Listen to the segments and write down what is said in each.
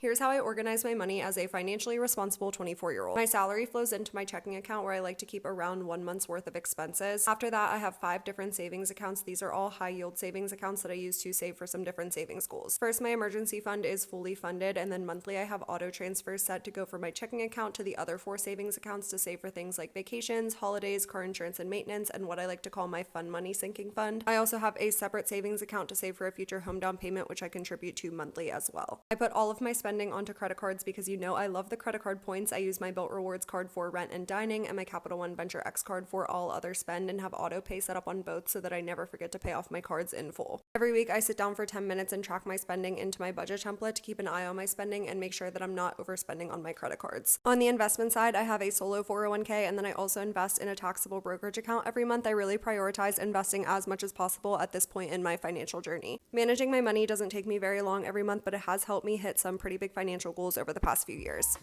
Here's how I organize my money as a financially responsible 24-year-old. My salary flows into my checking account where I like to keep around 1 month's worth of expenses. After that, I have 5 different savings accounts. These are all high yield savings accounts that I use to save for some different savings goals. First, my emergency fund is fully funded, and then monthly I have auto transfers set to go from my checking account to the other 4 savings accounts to save for things like vacations, holidays, car insurance and maintenance, and what I like to call my fun money sinking fund. I also have a separate savings account to save for a future home down payment, which I contribute to monthly as well. I put all of my spending onto credit cards because I love the credit card points. I use my Built Rewards card for rent and dining and my Capital One Venture X card for all other spend, and have auto pay set up on both so that I never forget to pay off my cards in full. Every week I sit down for 10 minutes and track my spending into my budget template to keep an eye on my spending and make sure that I'm not overspending on my credit cards. On the investment side, I have a solo 401k, and then I also invest in a taxable brokerage account every month. I really prioritize investing as much as possible at this point in my financial journey. Managing my money doesn't take me very long every month, but it has helped me hit some pretty big financial goals over the past few years.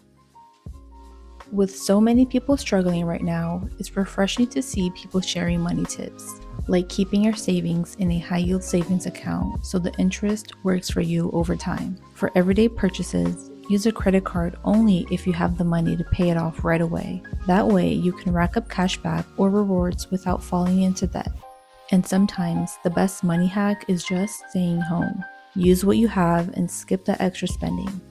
With so many people struggling right now, it's refreshing to see people sharing money tips, like keeping your savings in a high-yield savings account so the interest works for you over time. For everyday purchases, use a credit card only if you have the money to pay it off right away. That way, you can rack up cash back or rewards without falling into debt. And sometimes, the best money hack is just staying home. Use what you have and skip the extra spending.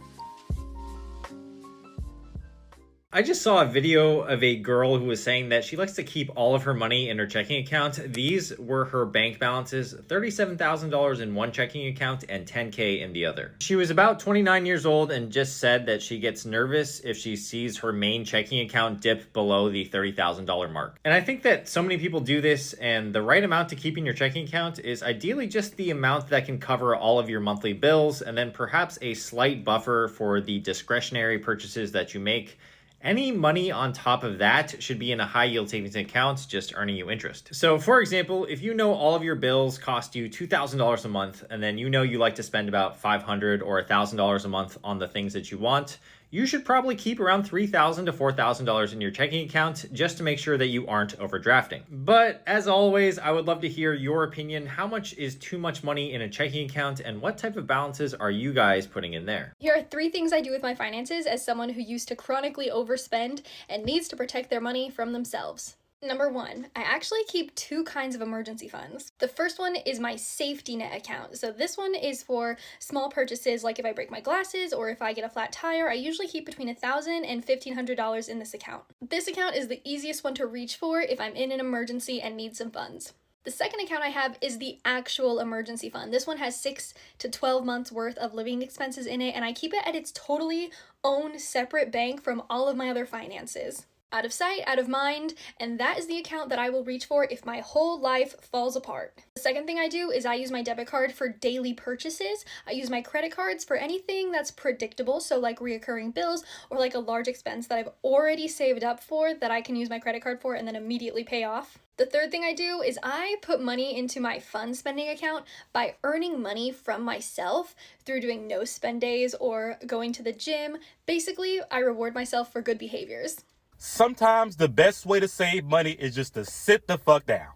I just saw a video of a girl who was saying that she likes to keep all of her money in her checking account. These were her bank balances: $37,000 in one checking account and $10K in the other. She was about 29 years old and just said that she gets nervous if she sees her main checking account dip below the $30,000 mark. And I think that so many people do this, and the right amount to keep in your checking account is ideally just the amount that can cover all of your monthly bills, and then perhaps a slight buffer for the discretionary purchases that you make. Any money on top of that should be in a high yield savings account, just earning you interest. So for example, if you know all of your bills cost you $2,000 a month, and then you know you like to spend about $500 or $1,000 a month on the things that you want, you should probably keep around $3,000 to $4,000 in your checking account just to make sure that you aren't overdrafting. But as always, I would love to hear your opinion. How much is too much money in a checking account, and what type of balances are you guys putting in there? Here are 3 things I do with my finances as someone who used to chronically overspend and needs to protect their money from themselves. Number 1, I actually keep 2 kinds of emergency funds. The first one is my safety net account. So this one is for small purchases, like if I break my glasses or if I get a flat tire. I usually keep between $1,000 and $1,500 in this account. This account is the easiest one to reach for if I'm in an emergency and need some funds. The second account I have is the actual emergency fund. This one has 6 to 12 months worth of living expenses in it, and I keep it at its totally own separate bank from all of my other finances. Out of sight, out of mind, and that is the account that I will reach for if my whole life falls apart. The second thing I do is I use my debit card for daily purchases. I use my credit cards for anything that's predictable, so like reoccurring bills or like a large expense that I've already saved up for that I can use my credit card for and then immediately pay off. The third thing I do is I put money into my fun spending account by earning money from myself through doing no spend days or going to the gym. Basically, I reward myself for good behaviors. Sometimes the best way to save money is just to sit the fuck down.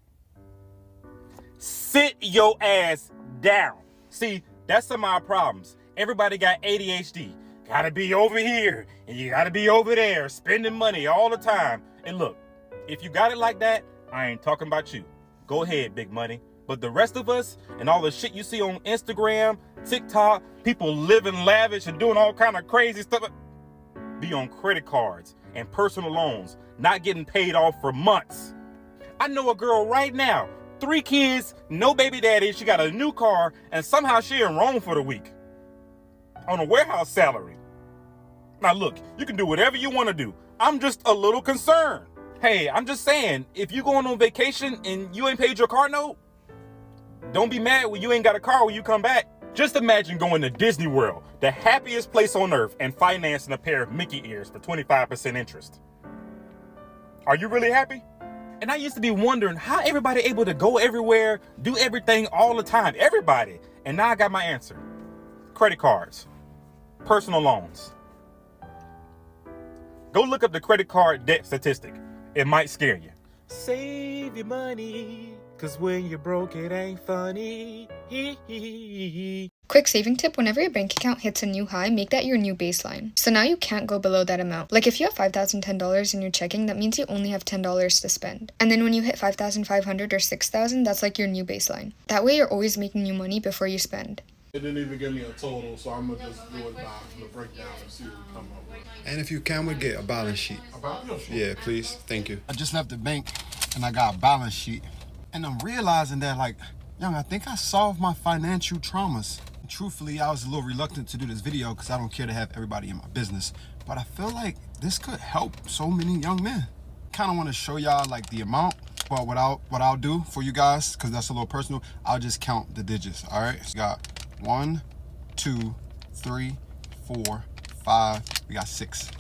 Sit your ass down. See, that's some of our problems. Everybody got ADHD. Gotta be over here and you gotta be over there, spending money all the time. And look, if you got it like that, I ain't talking about you. Go ahead, big money. But the rest of us and all the shit you see on Instagram, TikTok, people living lavish and doing all kind of crazy stuff, be on credit cards and personal loans, not getting paid off for months. I know a girl right now, 3 kids, no baby daddy, she got a new car, and somehow she in Rome for the week on a warehouse salary. Now look, you can do whatever you want to do. I'm just a little concerned. Hey, I'm just saying, if you going on vacation and you ain't paid your car note, don't be mad when you ain't got a car when you come back. Just imagine going to Disney World, the happiest place on earth, and financing a pair of Mickey ears for 25% interest. Are you really happy? And I used to be wondering how everybody able to go everywhere, do everything all the time, everybody. And now I got my answer. Credit cards, personal loans. Go look up the credit card debt statistic. It might scare you. Save your money, 'cause when you're broke, it ain't funny. Quick saving tip, whenever your bank account hits a new high, make that your new baseline. So now you can't go below that amount. Like if you have $5,010 in your checking, that means you only have $10 to spend. And then when you hit 5,500 or 6,000, that's like your new baseline. That way you're always making new money before you spend. It didn't even give me a total, so I'm gonna just do it by the breakdown and see what we come up with. And if you can, we get a balance sheet. Yeah, please. Thank you. I just left the bank and I got a balance sheet. And I'm realizing that, like, young, I think I solved my financial traumas. Truthfully, I was a little reluctant to do this video because I don't care to have everybody in my business. But I feel like this could help so many young men. Kind of want to show y'all like the amount. But what I'll do for you guys, because that's a little personal, I'll just count the digits, all right? So we got 1, 2, 3, 4, 5, we got 6.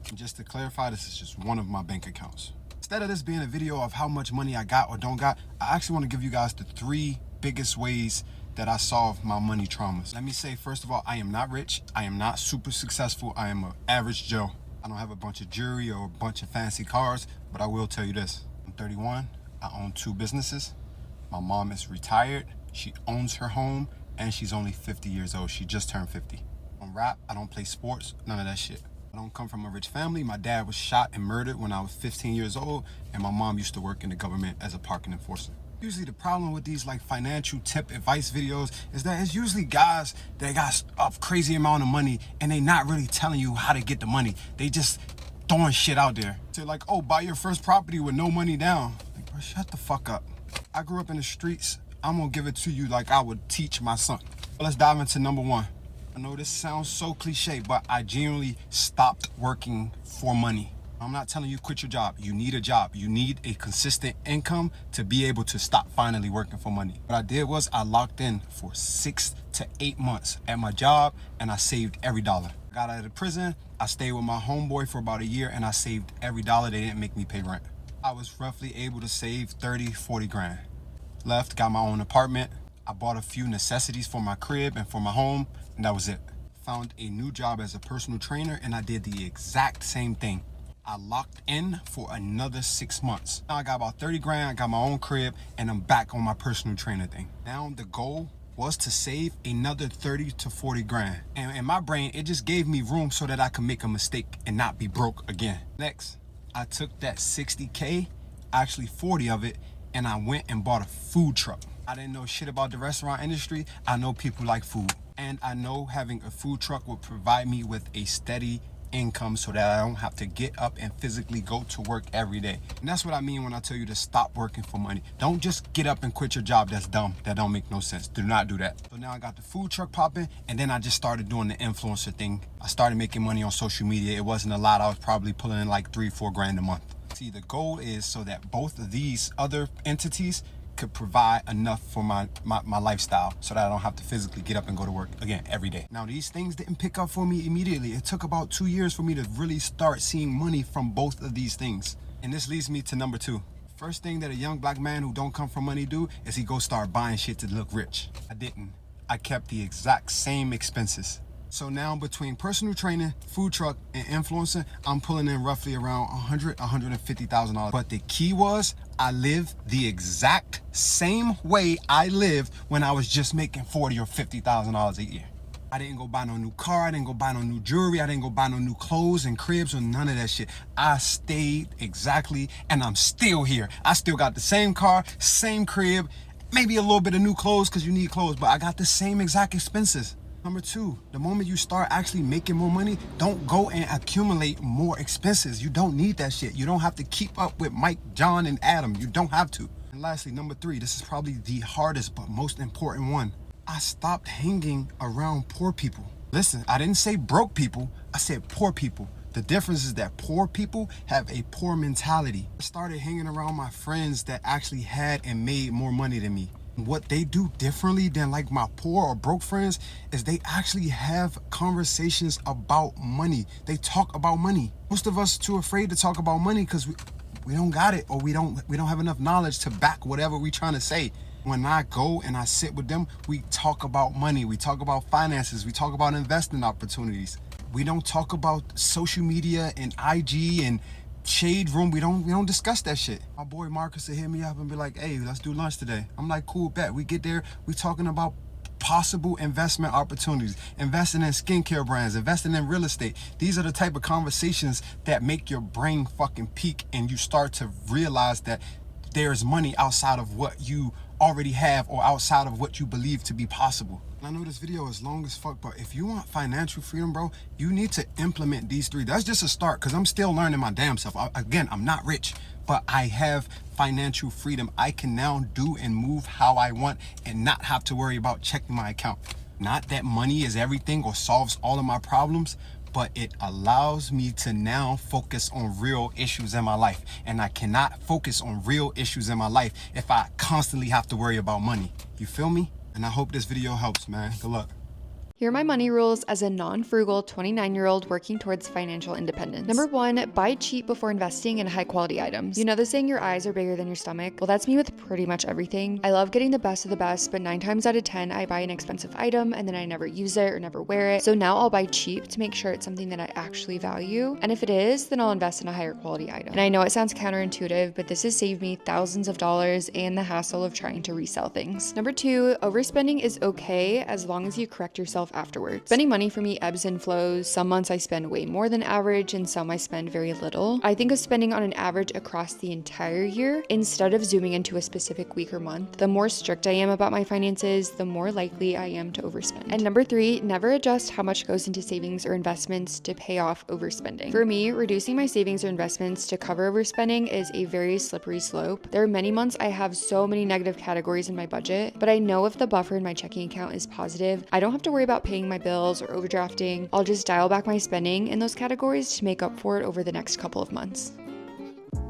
And just to clarify, this is just one of my bank accounts. Instead of this being a video of how much money I got or don't got, I actually want to give you guys the 3 biggest ways that I solve my money traumas. Let me say, first of all, I am not rich. I am not super successful. I am an average Joe. I don't have a bunch of jewelry or a bunch of fancy cars, but I will tell you this. I'm 31. I own 2 businesses. My mom is retired. She owns her home, and she's only 50 years old. She just turned 50. I don't rap. I don't play sports. None of that shit. I don't come from a rich family. My dad was shot and murdered when I was 15 years old, and my mom used to work in the government as a parking enforcer. Usually the problem with these like financial tip advice videos is that it's usually guys that got a crazy amount of money and they not really telling you how to get the money. They just throwing shit out there. They're like, oh, buy your first property with no money down. Like, bro, shut the fuck up. I grew up in the streets. I'm gonna give it to you like I would teach my son. But let's dive into number 1. I know this sounds so cliche, but I genuinely stopped working for money. I'm not telling you quit your job. You need a job. You need a consistent income to be able to stop finally working for money. What I did was I locked in for 6 to 8 months at my job and I saved every dollar. I got out of prison. I stayed with my homeboy for about a year and I saved every dollar. They didn't make me pay rent. I was roughly able to save 30, 40 grand. Left, got my own apartment. I bought a few necessities for my crib and for my home, and that was it. Found a new job as a personal trainer and I did the exact same thing. I locked in for another 6 months. Now I got about 30 grand, I got my own crib, and I'm back on my personal trainer thing. Now the goal was to save another 30 to 40 grand. And in my brain, it just gave me room so that I could make a mistake and not be broke again. Next, I took that 60K, actually 40 of it, and I went and bought a food truck. I didn't know shit about the restaurant industry. I know people like food. And I know having a food truck will provide me with a steady income so that I don't have to get up and physically go to work every day. And that's what I mean when I tell you to stop working for money. Don't just get up and quit your job. That's dumb. That don't make no sense. Do not do that. So now I got the food truck popping, and then I just started doing the influencer thing. I started making money on social media. It wasn't a lot. I was probably pulling in like 3-4 grand a month. See, the goal is so that both of these other entities could provide enough for my lifestyle so that I don't have to physically get up and go to work again every day. Now, these things didn't pick up for me immediately. It took about 2 years for me to really start seeing money from both of these things. And this leads me to number 2. First thing that a young black man who don't come from money do is he go start buying shit to look rich. I didn't. I kept the exact same expenses. So now between personal training, food truck, and influencing, I'm pulling in roughly around $150,000. But the key was I lived the exact same way I lived when I was just making $40,000 or $50,000 a year. I didn't go buy no new car. I didn't go buy no new jewelry. I didn't go buy no new clothes and cribs or none of that shit. I stayed exactly, and I'm still here. I still got the same car, same crib, maybe a little bit of new clothes because you need clothes, but I got the same exact expenses. Number 2, the moment you start actually making more money, don't go and accumulate more expenses. You don't need that shit. You don't have to keep up with Mike, John, and Adam. You don't have to. And lastly, number 3, this is probably the hardest but most important one. I stopped hanging around poor people. Listen, I didn't say broke people. I said poor people. The difference is that poor people have a poor mentality. I started hanging around my friends that actually had and made more money than me. What they do differently than like my poor or broke friends is they actually have conversations about money. They talk about money. Most of us too afraid to talk about money because we don't got it, or we don't have enough knowledge to back whatever we trying to say. When I go and I sit with them, we talk about money. We talk about finances. We talk about investment opportunities. We don't talk about social media and IG and shade room. We don't discuss that shit. My boy Marcus will hit me up and be like, hey, let's do lunch today. I'm like, cool, bet. We get there, we talking about possible investment opportunities, investing in skincare brands, investing in real estate. These are the type of conversations that make your brain fucking peak, and you start to realize that there's money outside of what you already have or outside of what you believe to be possible. I know this video is long as fuck, but if you want financial freedom, bro, you need to implement these three. That's just a start, because I'm still learning my damn self. Again, I'm not rich, but I have financial freedom. I can now do and move how I want and not have to worry about checking my account. Not that money is everything or solves all of my problems, but it allows me to now focus on real issues in my life. And I cannot focus on real issues in my life if I constantly have to worry about money. You feel me? And I hope this video helps, man. Good luck. Here are my money rules as a non-frugal 29-year-old working towards financial independence. Number 1, buy cheap before investing in high-quality items. You know the saying your eyes are bigger than your stomach? Well, that's me with pretty much everything. I love getting the best of the best, but 9 times out of 10, I buy an expensive item and then I never use it or never wear it. So now I'll buy cheap to make sure it's something that I actually value. And if it is, then I'll invest in a higher quality item. And I know it sounds counterintuitive, but this has saved me thousands of dollars and the hassle of trying to resell things. Number 2, overspending is okay as long as you correct yourself afterwards. Spending money for me ebbs and flows. Some months I spend way more than average and some I spend very little. I think of spending on an average across the entire year instead of zooming into a specific week or month. The more strict I am about my finances, the more likely I am to overspend. And number 3, never adjust how much goes into savings or investments to pay off overspending. For me, reducing my savings or investments to cover overspending is a very slippery slope. There are many months I have so many negative categories in my budget, but I know if the buffer in my checking account is positive, I don't have to worry about paying my bills or overdrafting. I'll just dial back my spending in those categories to make up for it over the next couple of months.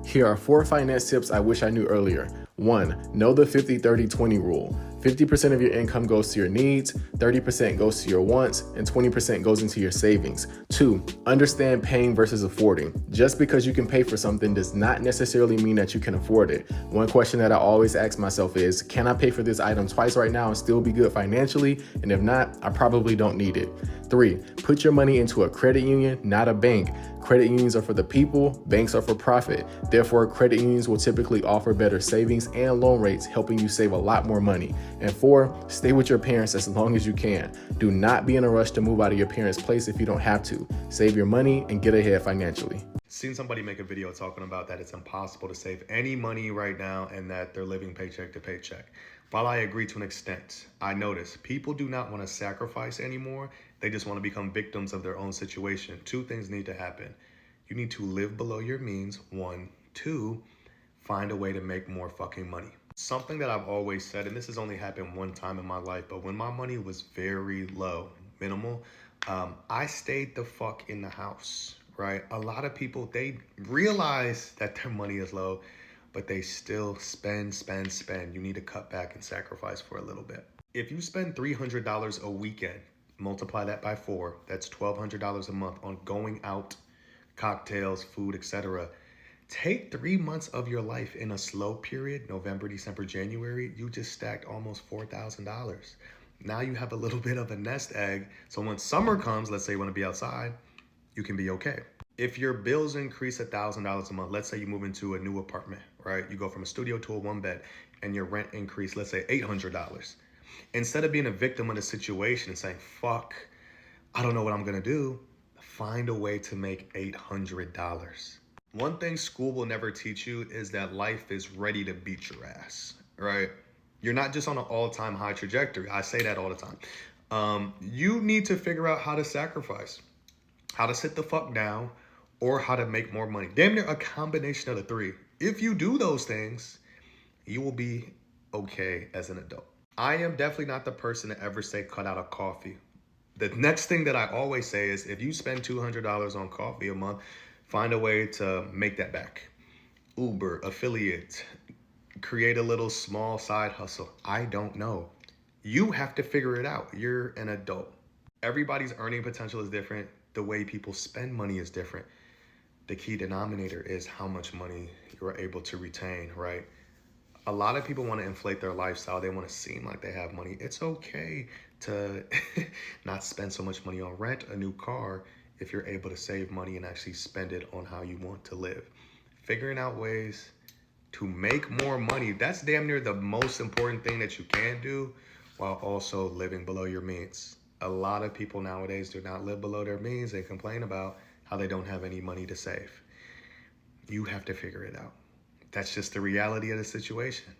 Here are 4 finance tips I wish I knew earlier. 1. Know the 50-30-20 rule. 50% of your income goes to your needs, 30% goes to your wants, and 20% goes into your savings. 2. Understand paying versus affording. Just because you can pay for something does not necessarily mean that you can afford it. One question that I always ask myself is, can I pay for this item twice right now and still be good financially? And if not, I probably don't need it. 3. Put your money into a credit union, not a bank. Credit unions are for the people, banks are for profit. Therefore, credit unions will typically offer better savings and loan rates, helping you save a lot more money. And 4, stay with your parents as long as you can. Do not be in a rush to move out of your parents' place if you don't have to. Save your money and get ahead financially. Seen somebody make a video talking about that it's impossible to save any money right now and that they're living paycheck to paycheck. While I agree to an extent, I notice people do not want to sacrifice anymore. They just want to become victims of their own situation. 2 things need to happen. You need to live below your means, 1. 2, find a way to make more fucking money. Something that I've always said, and this has only happened one time in my life, but when my money was very low, minimal, I stayed the fuck in the house, right? A lot of people, they realize that their money is low, but they still spend. You need to cut back and sacrifice for a little bit. If you spend $300 a weekend, multiply that by 4, that's $1,200 a month on going out, cocktails, food, etc. Take 3 months of your life in a slow period, November, December, January, you just stacked almost $4,000. Now you have a little bit of a nest egg. So when summer comes, let's say you want to be outside, you can be okay. If your bills increase $1,000 a month, let's say you move into a new apartment, right? You go from a studio to a 1-bed and your rent increase, let's say $800. Instead of being a victim of the situation and saying, fuck, I don't know what I'm gonna do, find a way to make $800. One thing school will never teach you is that life is ready to beat your ass, right? You're not just on an all-time high trajectory. I say that all the time. You need to figure out how to sacrifice, how to sit the fuck down, or how to make more money. Damn near a combination of the 3. If you do those things, you will be okay as an adult. I am definitely not the person to ever say cut out a coffee. The next thing that I always say is if you spend $200 on coffee a month, find a way to make that back. Uber, affiliate, create a little small side hustle. I don't know. You have to figure it out. You're an adult. Everybody's earning potential is different. The way people spend money is different. The key denominator is how much money you're able to retain, right? A lot of people want to inflate their lifestyle. They want to seem like they have money. It's okay to not spend so much money on rent, a new car, if you're able to save money and actually spend it on how you want to live. Figuring out ways to make more money, that's damn near the most important thing that you can do while also living below your means. A lot of people nowadays do not live below their means. They complain about how they don't have any money to save. You have to figure it out. That's just the reality of the situation.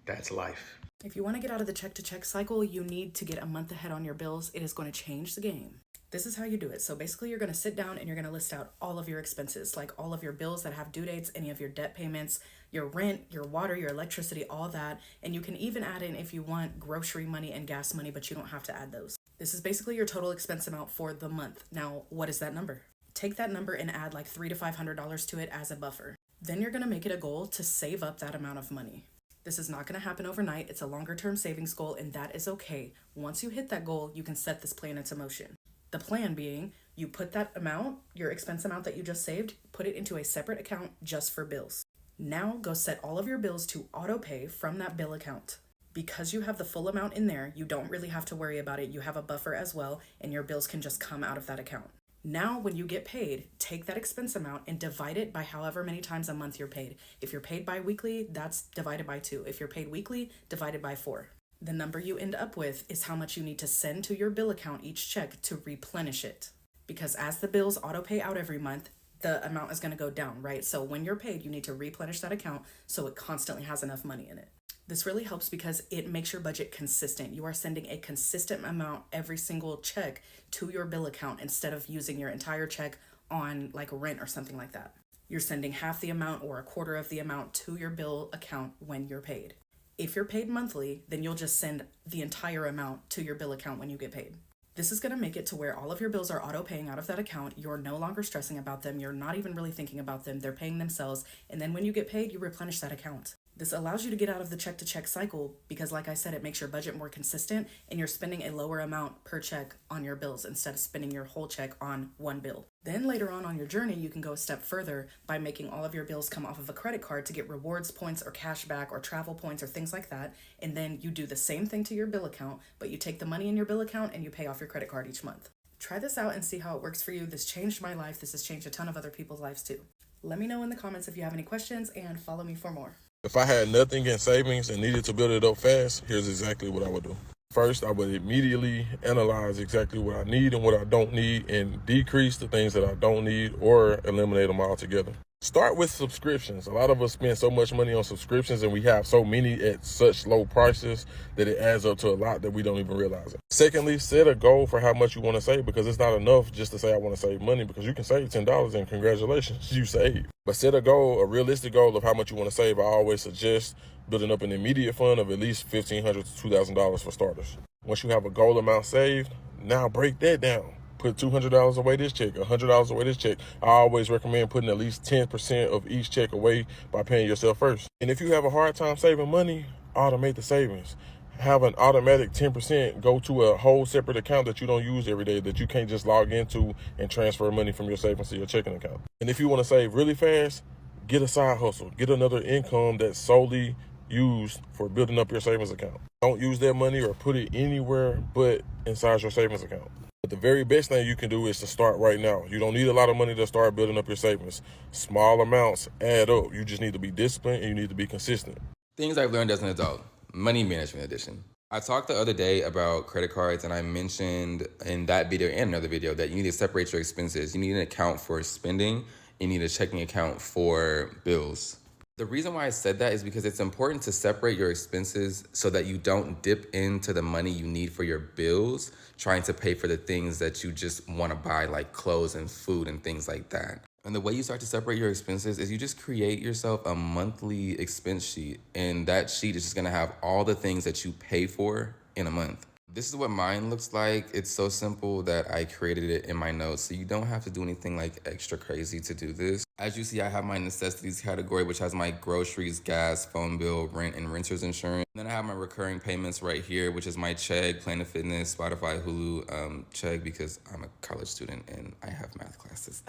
That's life. If you want to get out of the check-to-check cycle, you need to get a month ahead on your bills. It is going to change the game. This is how you do it. So basically, you're going to sit down and you're going to list out all of your expenses, like all of your bills that have due dates, any of your debt payments, your rent, your water, your electricity, all that. And you can even add in, if you want, grocery money and gas money, but you don't have to add those. This is basically your total expense amount for the month. Now, what is that number? Take that number and add like $300 to $500 to it as a buffer. Then you're going to make it a goal to save up that amount of money. This is not going to happen overnight. It's a longer term savings goal, and that is okay. Once you hit that goal, you can set this plan into motion. The plan being, you put that amount, your expense amount that you just saved, put it into a separate account just for bills. Now go set all of your bills to auto pay from that bill account. Because you have the full amount in there, you don't really have to worry about it. You have a buffer as well, and your bills can just come out of that account. Now, when you get paid, take that expense amount and divide it by however many times a month you're paid. If you're paid bi-weekly, that's divided by 2. If you're paid weekly, divided by 4. The number you end up with is how much you need to send to your bill account each check to replenish it. Because as the bills auto pay out every month, the amount is going to go down, right? So when you're paid, you need to replenish that account so it constantly has enough money in it. This really helps because it makes your budget consistent. You are sending a consistent amount every single check to your bill account instead of using your entire check on like rent or something like that. You're sending half the amount or a quarter of the amount to your bill account when you're paid. If you're paid monthly, then you'll just send the entire amount to your bill account when you get paid. This is going to make it to where all of your bills are auto paying out of that account. You're no longer stressing about them. You're not even really thinking about them. They're paying themselves. And then when you get paid, you replenish that account. This allows you to get out of the check-to-check cycle because, like I said, it makes your budget more consistent and you're spending a lower amount per check on your bills instead of spending your whole check on one bill. Then later on your journey, you can go a step further by making all of your bills come off of a credit card to get rewards points or cash back or travel points or things like that. And then you do the same thing to your bill account, but you take the money in your bill account and you pay off your credit card each month. Try this out and see how it works for you. This changed my life. This has changed a ton of other people's lives too. Let me know in the comments if you have any questions and follow me for more. If I had nothing in savings and needed to build it up fast, here's exactly what I would do. First, I would immediately analyze exactly what I need and what I don't need and decrease the things that I don't need or eliminate them altogether. Start with subscriptions. A lot of us spend so much money on subscriptions and we have so many at such low prices that it adds up to a lot that we don't even realize it. Secondly, set a goal for how much you want to save because it's not enough just to say I want to save money because you can save $10 and congratulations, you saved. But set a goal, a realistic goal of how much you want to save. I always suggest building up an immediate fund of at least $1,500 to $2,000 for starters. Once you have a goal amount saved, now break that down. Put $200 away this check, $100 away this check. I always recommend putting at least 10% of each check away by paying yourself first. And if you have a hard time saving money, automate the savings. Have an automatic 10% go to a whole separate account that you don't use every day that you can't just log into and transfer money from your savings to your checking account. And if you want to save really fast, get a side hustle. Get another income that's solely used for building up your savings account. Don't use that money or put it anywhere but inside your savings account. But the very best thing you can do is to start right now. You don't need a lot of money to start building up your savings. Small amounts add up. You just need to be disciplined and you need to be consistent. Things I've learned as an adult, money management edition. I talked the other day about credit cards and I mentioned in that video and another video that you need to separate your expenses. You need an account for spending. You need a checking account for bills. The reason why I said that is because it's important to separate your expenses so that you don't dip into the money you need for your bills, trying to pay for the things that you just want to buy, like clothes and food and things like that. And the way you start to separate your expenses is you just create yourself a monthly expense sheet. And that sheet is just going to have all the things that you pay for in a month. This is what mine looks like. It's so simple that I created it in my notes. So you don't have to do anything like extra crazy to do this. As you see, I have my necessities category, which has my groceries, gas, phone bill, rent, and renter's insurance. And then I have my recurring payments right here, which is my check, Planet Fitness, Spotify, Hulu, check because I'm a college student and I have math classes.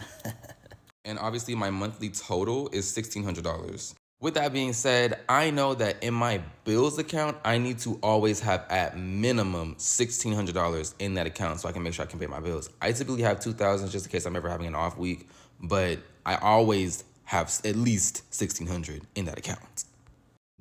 And obviously my monthly total is $1,600. With that being said, I know that in my bills account, I need to always have at minimum $1,600 in that account so I can make sure I can pay my bills. I typically have $2,000 just in case I'm ever having an off week, but I always have at least $1,600 in that account.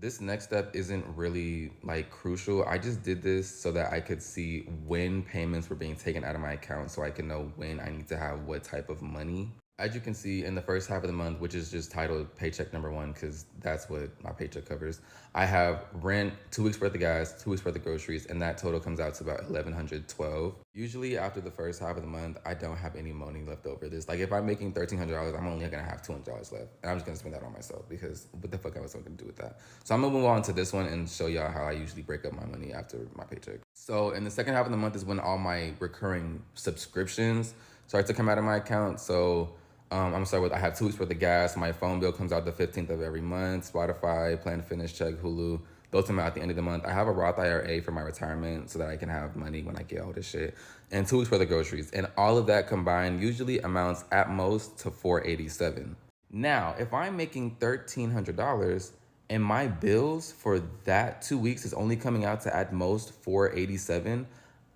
This next step isn't really like crucial. I just did this so that I could see when payments were being taken out of my account so I can know when I need to have what type of money. As you can see in the first half of the month, which is just titled paycheck number one, because that's what my paycheck covers, I have rent, 2 weeks worth of gas, 2 weeks worth of groceries, and that total comes out to about $1,112. Usually after the first half of the month, I don't have any money left over. This, like, if I'm making $1,300, I'm only gonna have $200 left, and I'm just gonna spend that on myself because what the fuck I was gonna do with that? So I'm gonna move on to this one and show y'all how I usually break up my money after my paycheck. So in the second half of the month is when all my recurring subscriptions start to come out of my account. So I'm gonna start with, I have 2 weeks worth of gas. My phone bill comes out the 15th of every month. Spotify, Planet Fitness check, Hulu. Those come out at the end of the month. I have a Roth IRA for my retirement so that I can have money when I get all this shit. And 2 weeks worth of groceries. And all of that combined usually amounts at most to $487. Now, if I'm making $1,300 and my bills for that 2 weeks is only coming out to at most $487,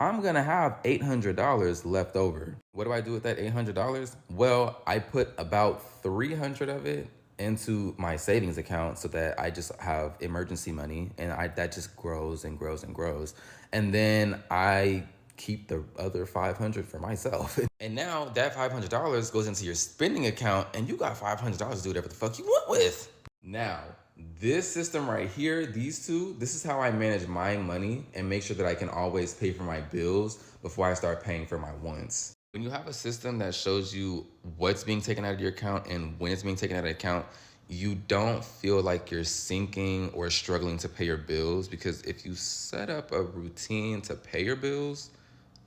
I'm gonna have $800 left over. What do I do with that $800? Well, I put about $300 of it into my savings account so that I just have emergency money, and that just grows and grows and grows. And then I keep the other $500 for myself. And now that $500 goes into your spending account, and you got $500 to do whatever the fuck you want with. Now, this system right here, these two, this is how I manage my money and make sure that I can always pay for my bills before I start paying for my wants. When you have a system that shows you what's being taken out of your account and when it's being taken out of the account, you don't feel like you're sinking or struggling to pay your bills, because if you set up a routine to pay your bills,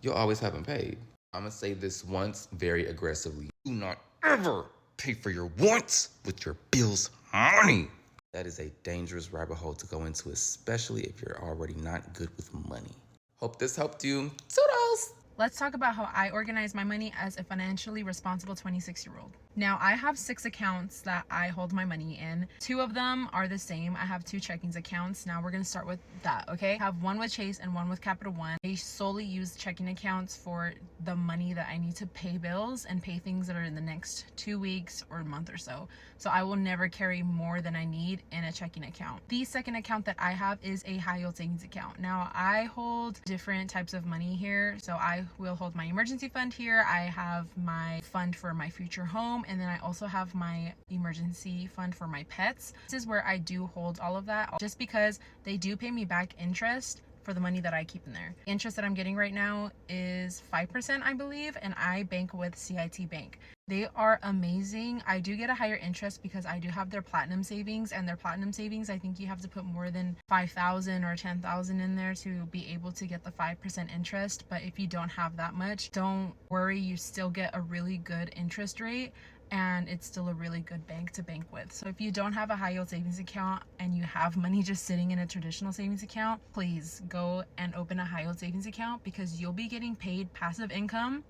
you'll always have them paid. I'm gonna say this once very aggressively. Do not ever pay for your wants with your bills money. That is a dangerous rabbit hole to go into, especially if you're already not good with money. Hope this helped you. Toodles! Let's talk about how I organize my money as a financially responsible 26-year-old. Now, I have 6 accounts that I hold my money in. 2 of them are the same. I have 2 checkings accounts. Now we're gonna start with that, okay? I have one with Chase and one with Capital One. I solely use checking accounts for the money that I need to pay bills and pay things that are in the next 2 weeks or a month or so. So I will never carry more than I need in a checking account. The second account that I have is a high yield savings account. Now, I hold different types of money here. So I will hold my emergency fund here. I have my fund for my future home, and then I also have my emergency fund for my pets. This is where I do hold all of that, just because they do pay me back interest for the money that I keep in there. Interest that I'm getting right now is 5%, I believe, and I bank with CIT Bank. They are amazing. I do get a higher interest because I do have their platinum savings, and their platinum savings, I think you have to put more than 5,000 or 10,000 in there to be able to get the 5% interest. But if you don't have that much, don't worry, you still get a really good interest rate, and it's still a really good bank to bank with. So if you don't have a high yield savings account and you have money just sitting in a traditional savings account, please go and open a high yield savings account, because you'll be getting paid passive income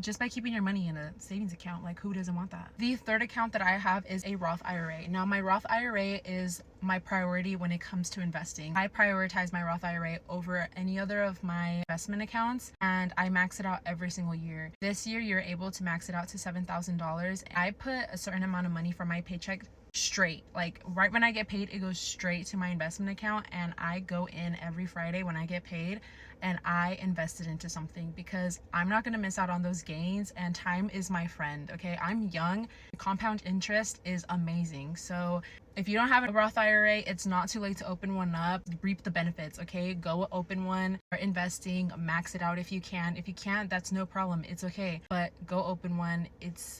just by keeping your money in a savings account. Like, who doesn't want that? The third account that I have is a Roth IRA. Now, my Roth IRA is my priority when it comes to investing. I prioritize my Roth IRA over any other of my investment accounts, and I max it out every single year. This year, you're able to max it out to $7,000. I put a certain amount of money from my paycheck straight, like right when I get paid, it goes straight to my investment account, and I go in every Friday when I get paid and I invest it into something, because I'm not going to miss out on those gains, and time is my friend. Okay, I'm young. Compound interest is amazing. So if you don't have a Roth IRA, it's not too late to open one up, reap the benefits. Okay, go open one, start investing, max it out if you can. If you can't, that's no problem, it's okay, but go open one.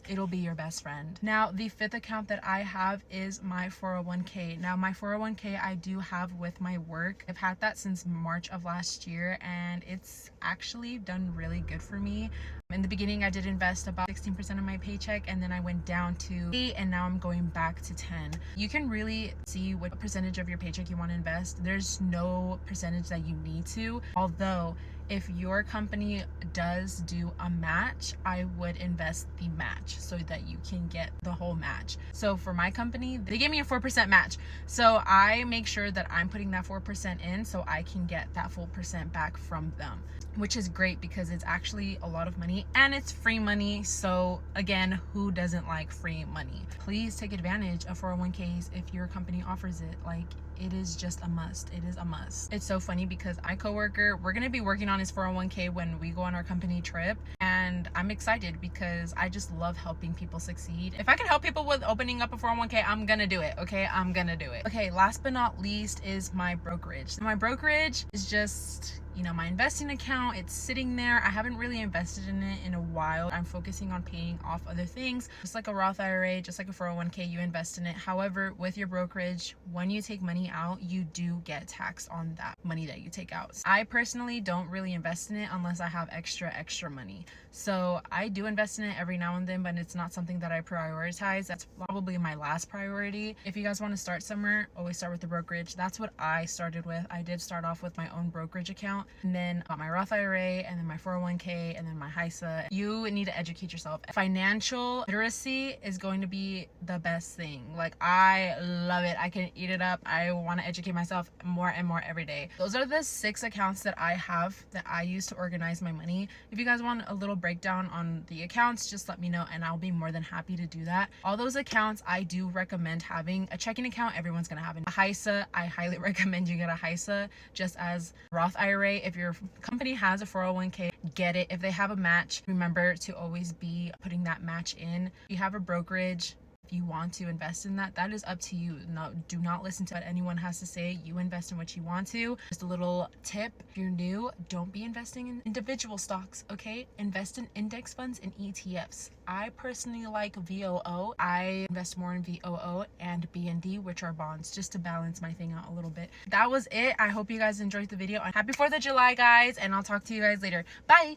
It'll be your best friend. Now, the fifth account that I have is my 401k. Now, my 401k I do have with my work. I've had that since March of last year, and it's actually done really good for me. In the beginning, I did invest about 16% of my paycheck, and then I went down to 8, and now I'm going back to 10. You can really see what percentage of your paycheck you want to invest. There's no percentage that you need to, although if your company does do a match, I would invest the match so that you can get the whole match. So for my company, they gave me a 4% match. So I make sure that I'm putting that 4% in so I can get that full percent back from them. which is great because it's actually a lot of money and it's free money. So again, who doesn't like free money? Please take advantage of 401ks if your company offers it. Like, it is just a must. It is a must. It's so funny because my coworker, we're gonna be working on his 401k when we go on our company trip, and I'm excited because I just love helping people succeed. If I can help people with opening up a 401k, I'm gonna do it. Okay, I'm gonna do it. Okay, last but not least is my brokerage. My brokerage is just, you know, my investing account. It's sitting there. I haven't really invested in it in a while. I'm focusing on paying off other things, just like a Roth IRA, just like a 401k, you invest in it. However, with your brokerage, when you take money out, you do get taxed on that money that you take out. I personally don't really invest in it unless I have extra money. So I do invest in it every now and then, but it's not something that I prioritize. That's probably my last priority. If you guys want to start somewhere, always start with the brokerage. That's what I started with. I did start off with my own brokerage account, and then my Roth IRA, and then my 401k, and then my HISA. You need to educate yourself. Financial literacy is going to be the best thing. Like, I love it. I can eat it up. I want to educate myself more and more every day. Those are the 6 accounts that I have that I use to organize my money. If you guys want a little breakdown on the accounts, just let me know and I'll be more than happy to do that. All those accounts, I do recommend having a checking account. Everyone's gonna have a HISA. I highly recommend you get a HISA, just as Roth IRA. If your company has a 401k, get it. If they have a match, remember to always be putting that match in. If you have a brokerage, if you want to invest in that, that is up to you. No, do not listen to what anyone has to say. You invest in what you want to. Just a little tip, if you're new, don't be investing in individual stocks, okay? Invest in index funds and ETFs. I personally like VOO. I invest more in VOO and BND, which are bonds, just to balance my thing out a little bit. That was it. I hope you guys enjoyed the video. Happy 4th of July, guys, and I'll talk to you guys later. Bye!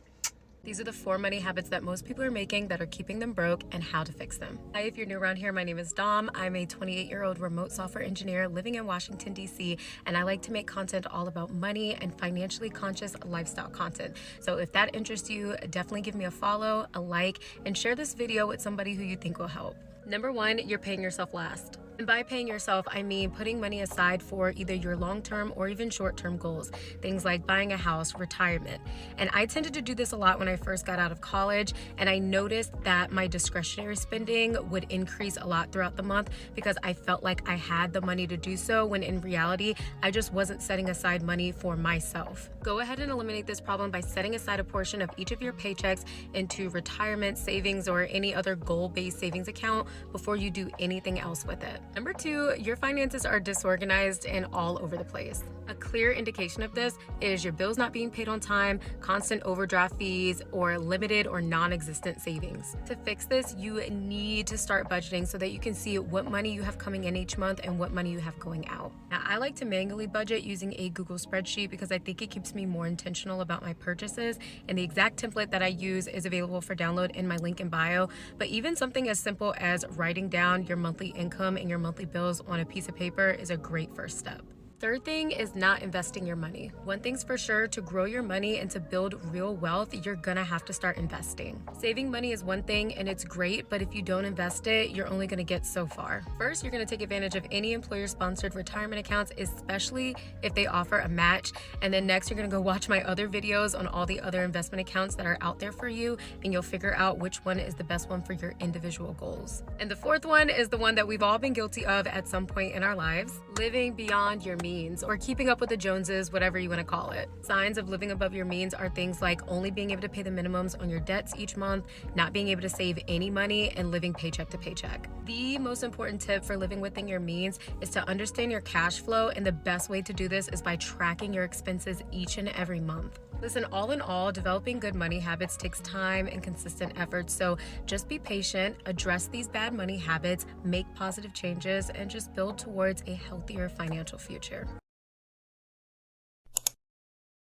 These are the 4 money habits that most people are making that are keeping them broke and how to fix them. Hi, if you're new around here, my name is Dom. I'm a 28-year-old remote software engineer living in Washington, D.C., and I like to make content all about money and financially conscious lifestyle content. So if that interests you, definitely give me a follow, a like, and share this video with somebody who you think will help. Number 1, you're paying yourself last. And by paying yourself, I mean putting money aside for either your long-term or even short-term goals, things like buying a house, retirement. And I tended to do this a lot when I first got out of college, and I noticed that my discretionary spending would increase a lot throughout the month because I felt like I had the money to do so, when in reality, I just wasn't setting aside money for myself. Go ahead and eliminate this problem by setting aside a portion of each of your paychecks into retirement savings or any other goal-based savings account before you do anything else with it. Number 2, your finances are disorganized and all over the place. A clear indication of this is your bills not being paid on time, constant overdraft fees, or limited or non-existent savings. To fix this, you need to start budgeting so that you can see what money you have coming in each month and what money you have going out. Now, I like to manually budget using a Google spreadsheet because I think it keeps me more intentional about my purchases, and the exact template that I use is available for download in my link in bio. But even something as simple as writing down your monthly income and your monthly bills on a piece of paper is a great first step. Third thing is not investing your money. One thing's for sure, to grow your money and to build real wealth, you're gonna have to start investing. Saving money is one thing and it's great, but if you don't invest it, you're only gonna get so far. First, you're gonna take advantage of any employer-sponsored retirement accounts, especially if they offer a match. And then next, you're gonna go watch my other videos on all the other investment accounts that are out there for you, and you'll figure out which one is the best one for your individual goals. And the fourth one is the one that we've all been guilty of at some point in our lives: living beyond your means, or keeping up with the Joneses, whatever you want to call it. Signs of living above your means are things like only being able to pay the minimums on your debts each month, not being able to save any money, and living paycheck to paycheck. The most important tip for living within your means is to understand your cash flow, and the best way to do this is by tracking your expenses each and every month. Listen, all in all, developing good money habits takes time and consistent effort, so just be patient, address these bad money habits, make positive changes, and just build towards a healthier financial future.